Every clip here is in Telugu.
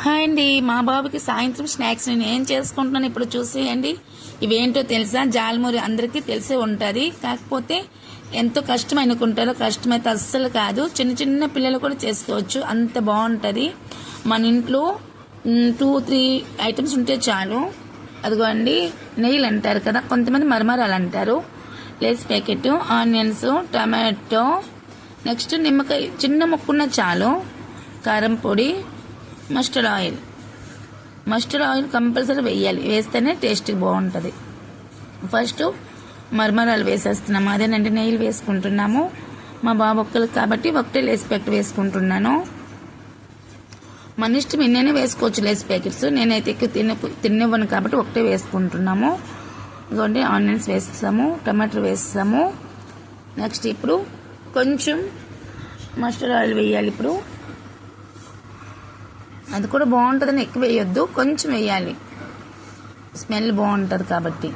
హాయ్ అండి, మా బాబుకి సాయంత్రం స్నాక్స్ నేను ఏం చేసుకుంటున్నాను ఇప్పుడు చూసేయండి. ఇవేంటో తెలుసా? జాల్మురి అందరికీ తెలిసే ఉంటుంది, కాకపోతే ఎంతో కష్టం అనుకుంటారో. కష్టమైతే అస్సలు కాదు, చిన్న చిన్న పిల్లలు కూడా చేసుకోవచ్చు, అంత బాగుంటుంది. మన ఇంట్లో 2-3 ఐటమ్స్ ఉంటే చాలు. అదిగోండి, నెయ్యిలు అంటారు కదా, కొంతమంది మరమరాలు అంటారు. Lay's packet, onions, tomato, next నిమ్మకాయ చిన్న ముక్కున్న చాలు, కారం పొడి, మస్టర్డ్ ఆయిల్ కంపల్సరీ వేయాలి, వేస్తేనే టేస్ట్ బాగుంటుంది. ఫస్ట్ మరమరాలు వేసేస్తున్నాము, అదేనండి నెయ్యిలు వేసుకుంటున్నాము. మా బాబు ఒక్కరికి కాబట్టి ఒకటే లేస్ ప్యాకెట్ వేసుకుంటున్నాను. మన ఇష్టం ఎన్నైనా వేసుకోవచ్చు లేస్ ప్యాకెట్స్, నేనైతే ఎక్కువ తినివ్వను కాబట్టి ఒకటే వేసుకుంటున్నాము. ఇదిగోండి, ఆనియన్స్ వేస్తాము, టమాటో వేస్తాము. నెక్స్ట్ ఇప్పుడు కొంచెం మస్టర్డ్ ఆయిల్ వేయాలి. ఇప్పుడు అది కూడా బాగుంటుందని ఎక్కువ వేయొద్దు, కొంచెం వేయాలి, స్మెల్ బాగుంటుంది కాబట్టి.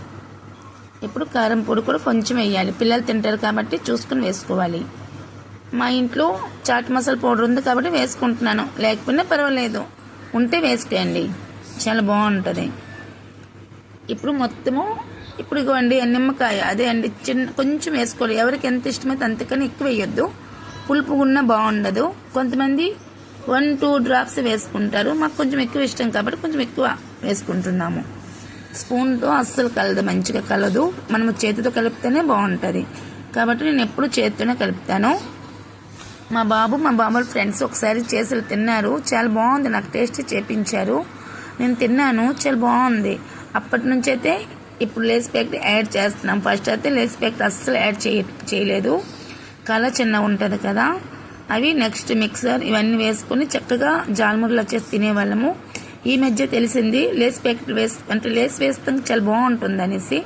ఇప్పుడు కారం పొడి కూడా కొంచెం వేయాలి, పిల్లలు తింటారు కాబట్టి చూసుకుని వేసుకోవాలి. మా ఇంట్లో చాట్ మసాలా పౌడర్ ఉంది కాబట్టి వేసుకుంటున్నాను, లేకపోయినా పర్వాలేదు, ఉంటే వేసుకోండి, చాలా బాగుంటుంది. ఇప్పుడు మొత్తము ఇప్పుడు ఇవ్వండి నిమ్మకాయ, అదే అండి కొంచెం వేసుకోవాలి, ఎవరికి ఎంత ఇష్టమైతే అంతకని ఎక్కువ వేయొద్దు, పులుపు ఉన్నా బాగుండదు. కొంతమంది 1-2 డ్రాప్స్ వేసుకుంటారు, మాకు కొంచెం ఎక్కువ ఇష్టం కాబట్టి కొంచెం ఎక్కువ వేసుకుంటున్నాము. స్పూన్తో అస్సలు కలదు, మంచిగా కలదు, మనము చేతితో కలిపితేనే బాగుంటుంది కాబట్టి నేను ఎప్పుడు చేతితోనే కలుపుతాను. మా బాబు ఫ్రెండ్స్ ఒకసారి చేసి తిన్నారు, చాలా బాగుంది, నాకు టేస్ట్ చేపించారు, నేను తిన్నాను, చాలా బాగుంది. అప్పటి నుంచి అయితే ఇప్పుడు లేస్ ప్యాకెట్ యాడ్ చేస్తున్నాం. ఫస్ట్ అయితే లేస్ ప్యాకెట్ అస్సలు యాడ్ చేయలేదు, కలర్ చిన్నగా ఉంటుంది కదా అవి. నెక్స్ట్ మిక్సర్ ఇవన్నీ వేసుకుని చక్కగా జాల్మురులు వచ్చేసి తినేవాళ్ళము. ఈ మధ్య తెలిసింది లేస్ ప్యాకెట్ లేస్ వేస్తాం చాలా బాగుంటుంది అనేసి,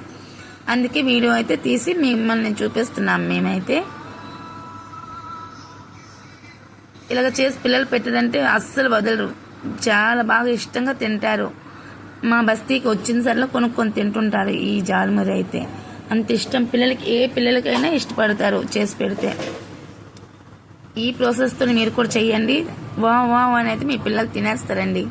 అందుకే వీడియో అయితే తీసి మిమ్మల్ని చూపిస్తున్నాం. మేమైతే ఇలాగ చేసి పిల్లలు పెట్టడంటే అస్సలు వదలరు, చాలా బాగా ఇష్టంగా తింటారు. మా బస్తీకి వచ్చిన సరిలో కొనుక్కొని తింటుంటారు ఈ జాల్మురి అయితే, అంత ఇష్టం పిల్లలకి, ఏ పిల్లలకైనా ఇష్టపడతారు చేసి పెడితే. ఈ ప్రాసెస్తో మీరు కూడా చెయ్యండి, వా అని అయితే మీ పిల్లలు తినేస్తారండి.